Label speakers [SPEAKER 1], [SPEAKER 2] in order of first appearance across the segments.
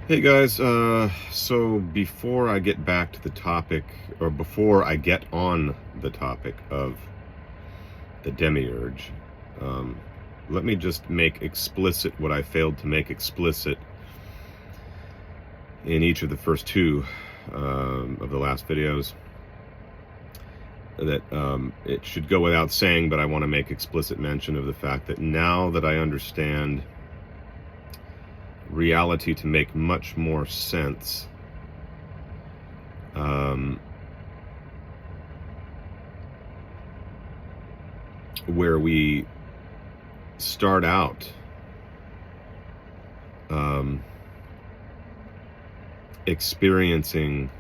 [SPEAKER 1] Hey guys, so before I get back to the topic, or before I get on the topic of the Demiurge, um, let me just make explicit what I failed to make explicit in each of the first two of the last videos. That it should go without saying, but I want to make explicit mention of the fact that now that I understand reality to make much more sense, where we start out experiencing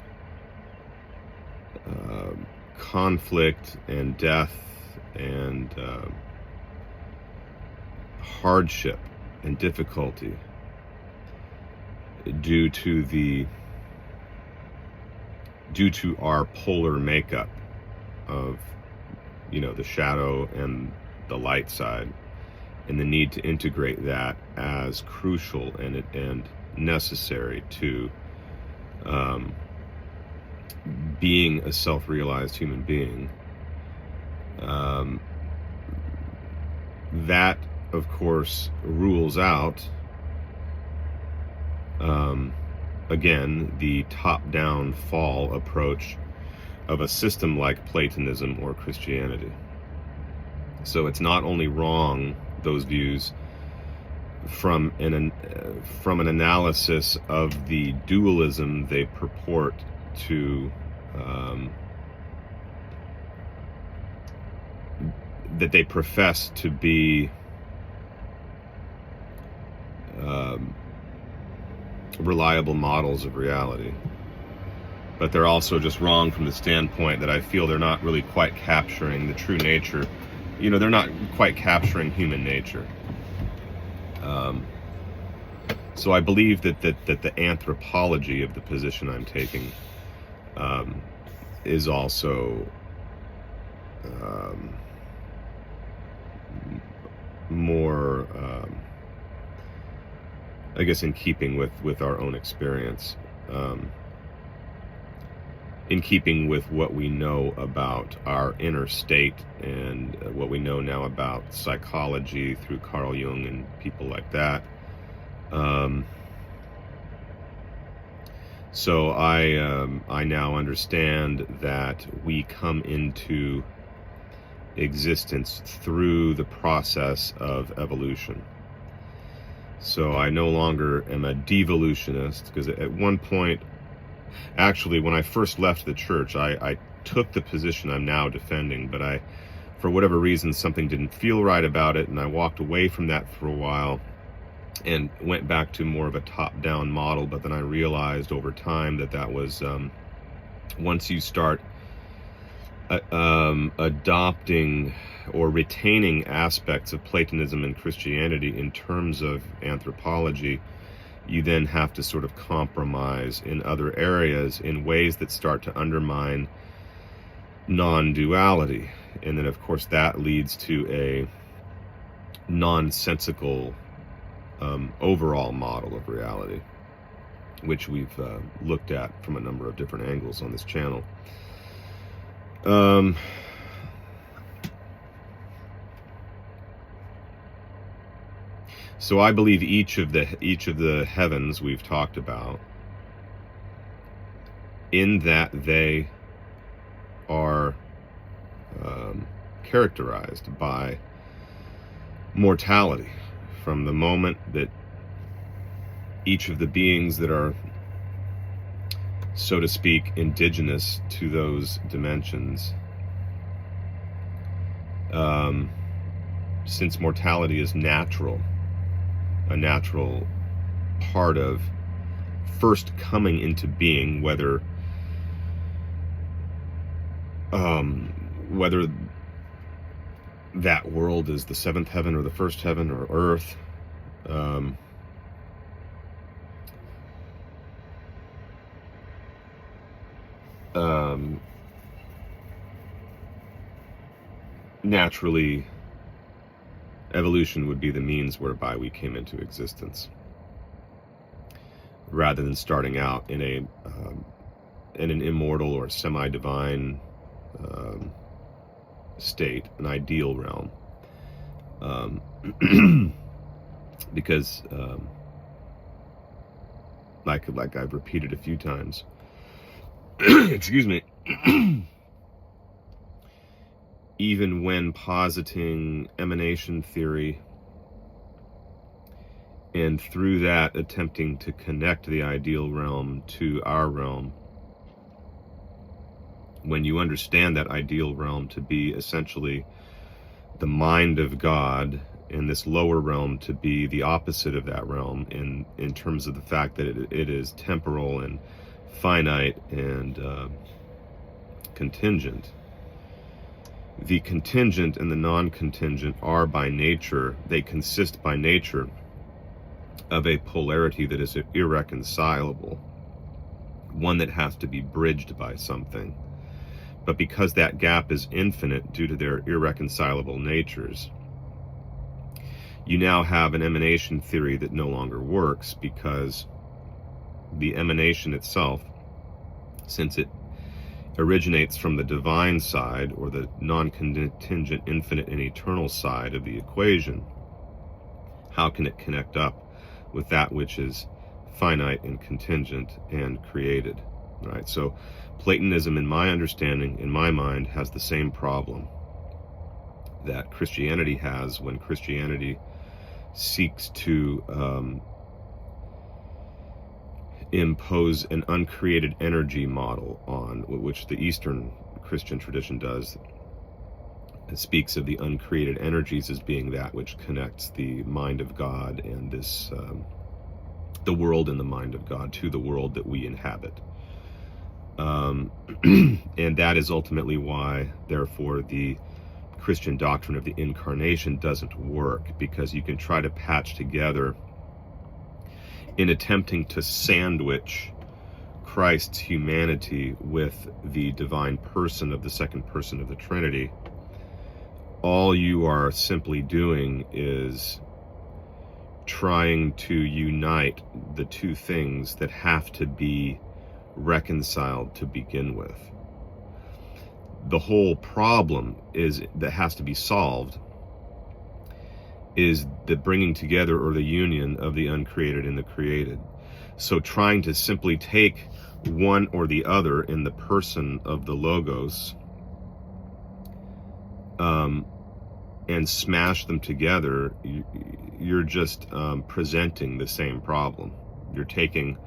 [SPEAKER 1] conflict and death and hardship and difficulty due to our polar makeup of, the shadow and the light side, and the need to integrate that as crucial and necessary to being a self-realized human being. That, of course, rules out, again, the top-down fall approach of a system like Platonism or Christianity. So it's not only wrong, those views, from an analysis of the dualism they purport to that they profess to be reliable models of reality, but they're also just wrong from the standpoint that I feel they're not really quite capturing the true nature. They're not quite capturing human nature. So I believe that the anthropology of the position I'm taking is also more, I guess, in keeping with our own experience, in keeping with what we know about our inner state and what we know now about psychology through Carl Jung and people like that. So I now understand that we come into existence through the process of evolution. So I no longer am a devolutionist, because at one point, actually, when I first left the church, I took the position I'm now defending, but for whatever reason, something didn't feel right about it, and I walked away from that for a while and went back to more of a top-down model. But then I realized over time that was, once you start adopting or retaining aspects of Platonism and Christianity in terms of anthropology, you then have to sort of compromise in other areas in ways that start to undermine non-duality. And then, of course, that leads to a nonsensical overall model of reality, which we've looked at from a number of different angles on this channel. So I believe each of the heavens we've talked about, in that they are characterized by mortality, from the moment that each of the beings that are, so to speak, indigenous to those dimensions, since mortality is natural, a natural part of first coming into being, whether that world is the seventh heaven or the first heaven or earth, naturally, evolution would be the means whereby we came into existence, rather than starting out in an immortal or semi-divine state, an ideal realm. Because like I've repeated a few times, excuse me, even when positing emanation theory and through that attempting to connect the ideal realm to our realm, when you understand that ideal realm to be essentially the mind of God, and this lower realm to be the opposite of that realm in terms of the fact that it is temporal and finite and contingent. The contingent and the non-contingent are by nature, they consist by nature of a polarity that is irreconcilable, one that has to be bridged by something. But because that gap is infinite due to their irreconcilable natures, you now have an emanation theory that no longer works, because the emanation itself, since it originates from the divine side, or the non-contingent, infinite, and eternal side of the equation, how can it connect up with that which is finite and contingent and created? Right? So Platonism, in my understanding, in my mind, has the same problem that Christianity has when Christianity seeks to impose an uncreated energy model on, which the Eastern Christian tradition does. It speaks of the uncreated energies as being that which connects the mind of God and this the world and the mind of God to the world that we inhabit. And that is ultimately why, therefore, the Christian doctrine of the incarnation doesn't work, because you can try to patch together, in attempting to sandwich Christ's humanity with the divine person of the second person of the Trinity, all you are simply doing is trying to unite the two things that have to be reconciled to begin with. The whole problem that has to be solved is the bringing together, or the union, of the uncreated and the created. So trying to simply take one or the other in the person of the Logos and smash them together, you're just presenting the same problem. You're taking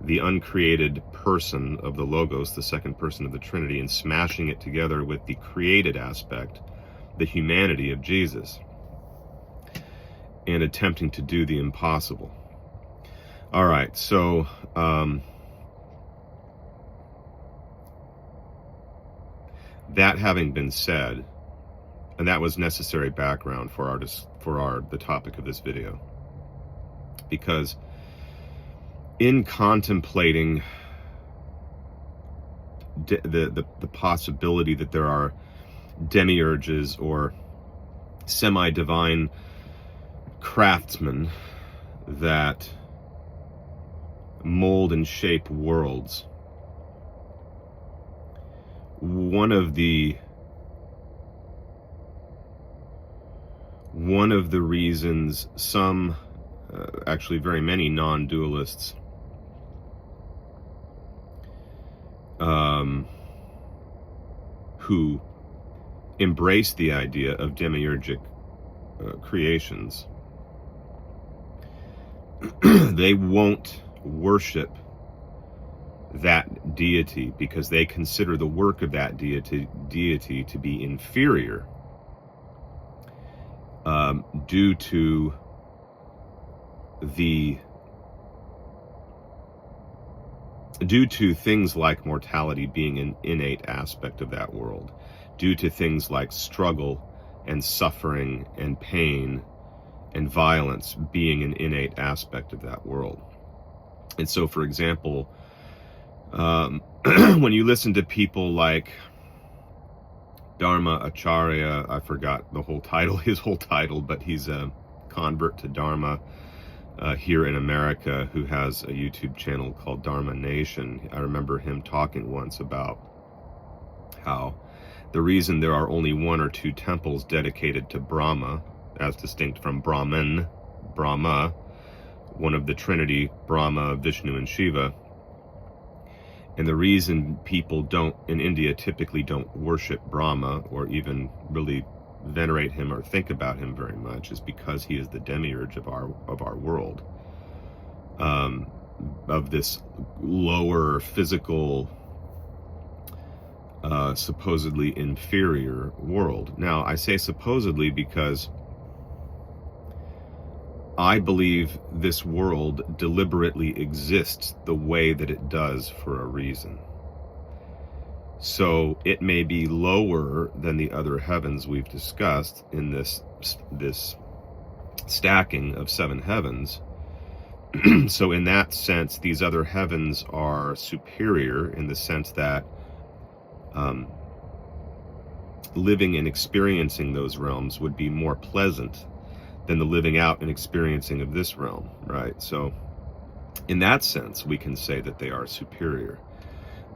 [SPEAKER 1] the uncreated person of the Logos, the second person of the Trinity, and smashing it together with the created aspect, the humanity of Jesus, and attempting to do the impossible. All right, so that having been said, and that was necessary background for the topic of this video, because in contemplating the possibility that there are demiurges or semi-divine craftsmen that mold and shape worlds, one of the reasons some, actually very many non-dualists who embrace the idea of demiurgic creations, they won't worship that deity because they consider the work of that deity to be inferior, due to things like mortality being an innate aspect of that world, due to things like struggle and suffering and pain and violence being an innate aspect of that world. And so, for example, when you listen to people like Dharma Acharya, I forgot his whole title, but he's a convert to Dharma, here in America who has a YouTube channel called Dharma Nation. I remember him talking once about how the reason there are only 1 or 2 temples dedicated to Brahma, as distinct from Brahman, Brahma, one of the Trinity, Brahma, Vishnu, and Shiva, and the reason people in India typically don't worship Brahma or even really venerate him or think about him very much is because he is the demiurge of our world, of this lower physical, supposedly inferior world. Now, I say supposedly because I believe this world deliberately exists the way that it does for a reason. So it may be lower than the other heavens we've discussed in this stacking of 7 heavens. So in that sense, these other heavens are superior in the sense that living and experiencing those realms would be more pleasant than the living out and experiencing of this realm, right? So in that sense, we can say that they are superior.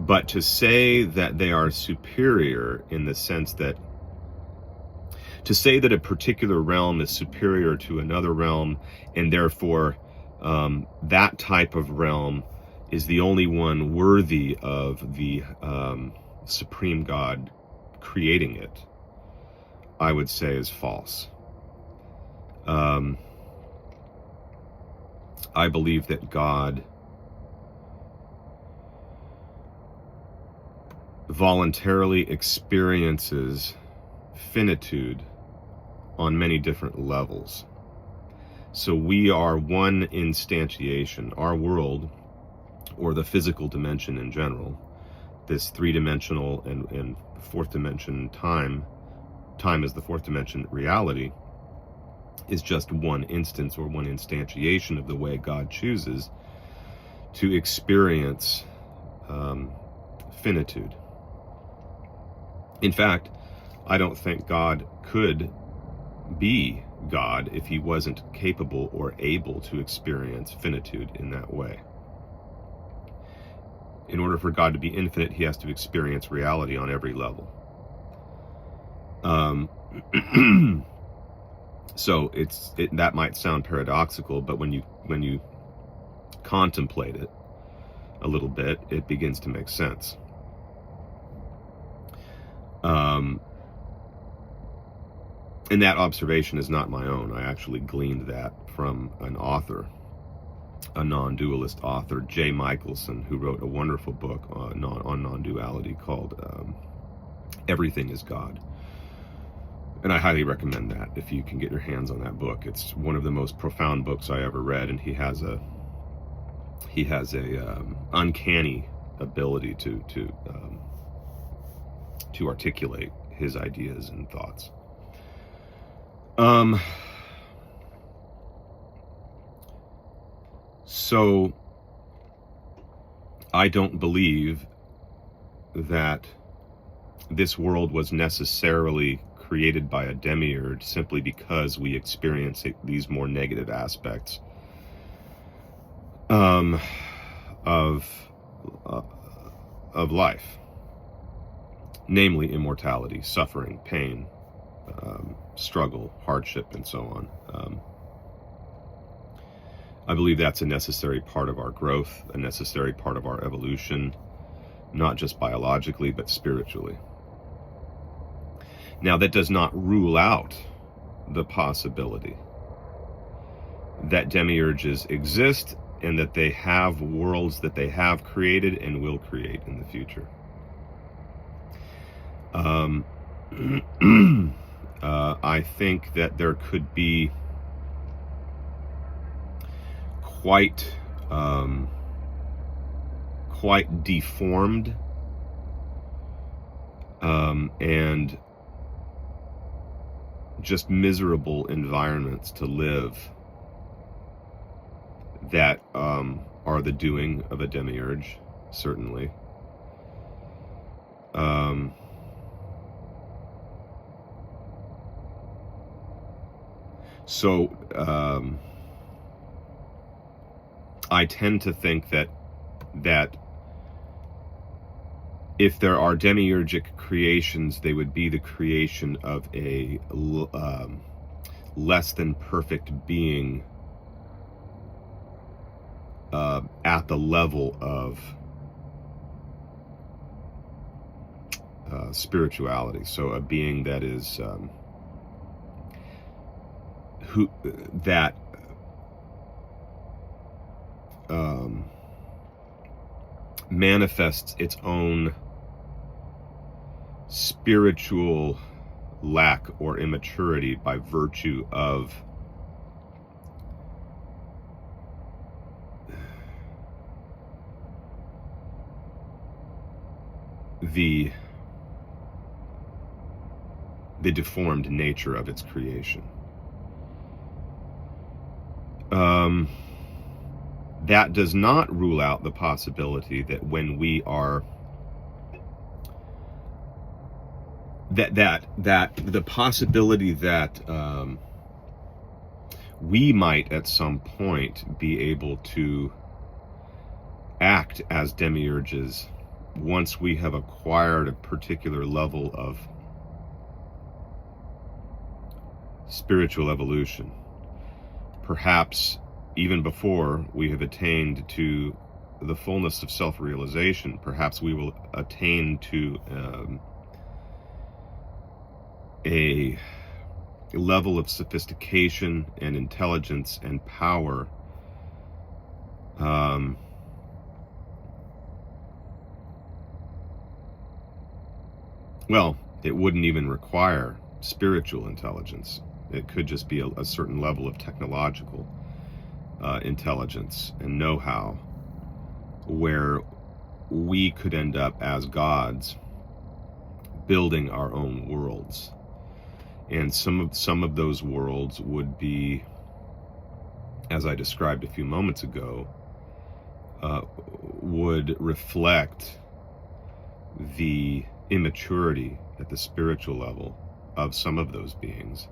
[SPEAKER 1] But to say that they are superior in the sense that, to say that a particular realm is superior to another realm, and therefore that type of realm is the only one worthy of the Supreme God creating it, I would say is false. I believe that God voluntarily experiences finitude on many different levels. So we are one instantiation. Our world, or the physical dimension in general, this 3-dimensional and 4th dimension time is the 4th dimension reality, is just one instance or one instantiation of the way God chooses to experience finitude. In fact, I don't think God could be God if he wasn't capable or able to experience finitude in that way. In order for God to be infinite, he has to experience reality on every level. So that might sound paradoxical, but when you contemplate it a little bit, it begins to make sense. And that observation is not my own. I actually gleaned that from an author, a non-dualist author, J. Michelson, who wrote a wonderful book on non-duality called Everything is God. And I highly recommend that if you can get your hands on that book. It's one of the most profound books I ever read, and he has a uncanny ability to articulate his ideas and thoughts. So I don't believe that this world was necessarily created by a demiurge simply because we experience these more negative aspects of life, namely immortality, suffering, pain, struggle, hardship, and so on. I believe that's a necessary part of our growth, a necessary part of our evolution, not just biologically, but spiritually. Now, that does not rule out the possibility that demiurges exist and that they have worlds that they have created and will create in the future. I think that there could be quite deformed and just miserable environments to live that are the doing of a demiurge, certainly. So I tend to think that if there are demiurgic creations, they would be the creation of a less than perfect being at the level of spirituality. So a being that is manifests its own spiritual lack or immaturity by virtue of the deformed nature of its creation. That does not rule out the possibility that when we are that the possibility that we might at some point be able to act as demiurges once we have acquired a particular level of spiritual evolution. Perhaps even before we have attained to the fullness of self-realization, perhaps we will attain to a level of sophistication and intelligence and power well, it wouldn't even require spiritual intelligence. It could just be a certain level of technological intelligence and know-how, where we could end up as gods building our own worlds. And some of those worlds would be, as I described a few moments ago, would reflect the immaturity at the spiritual level of some of those beings,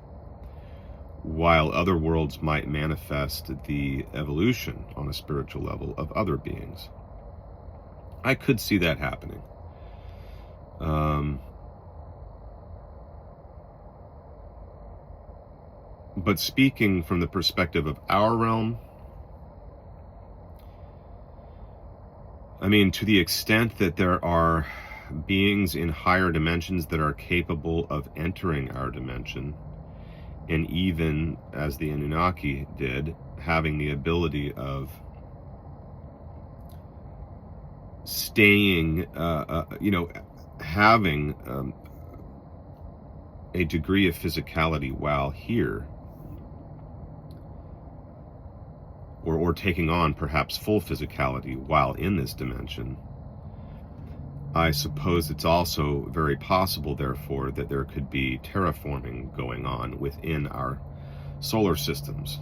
[SPEAKER 1] while other worlds might manifest the evolution on a spiritual level of other beings. I could see that happening. But speaking from the perspective of our realm, I mean, to the extent that there are beings in higher dimensions that are capable of entering our dimension, and even, as the Anunnaki did, having the ability of staying, having a degree of physicality while here, or taking on perhaps full physicality while in this dimension, I suppose it's also very possible, therefore, that there could be terraforming going on within our solar systems.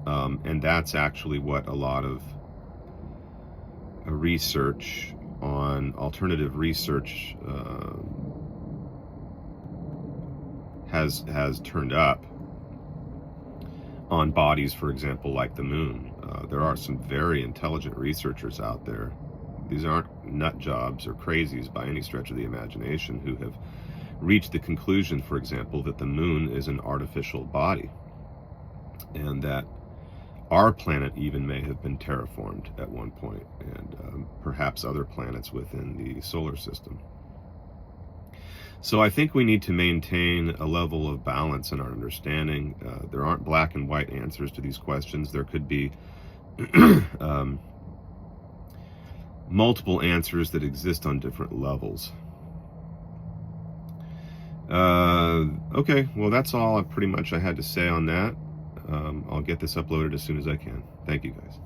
[SPEAKER 1] And that's actually what a lot of research on alternative research has turned up on bodies, for example, like the moon. There are some very intelligent researchers out there. These aren't nut jobs or crazies by any stretch of the imagination, who have reached the conclusion, for example, that the moon is an artificial body, and that our planet even may have been terraformed at one point, and perhaps other planets within the solar system. So I think we need to maintain a level of balance in our understanding. There aren't black and white answers to these questions. There could be multiple answers that exist on different levels. Okay, well, that's all pretty much I had to say on that. I'll get this uploaded as soon as I can. Thank you, guys.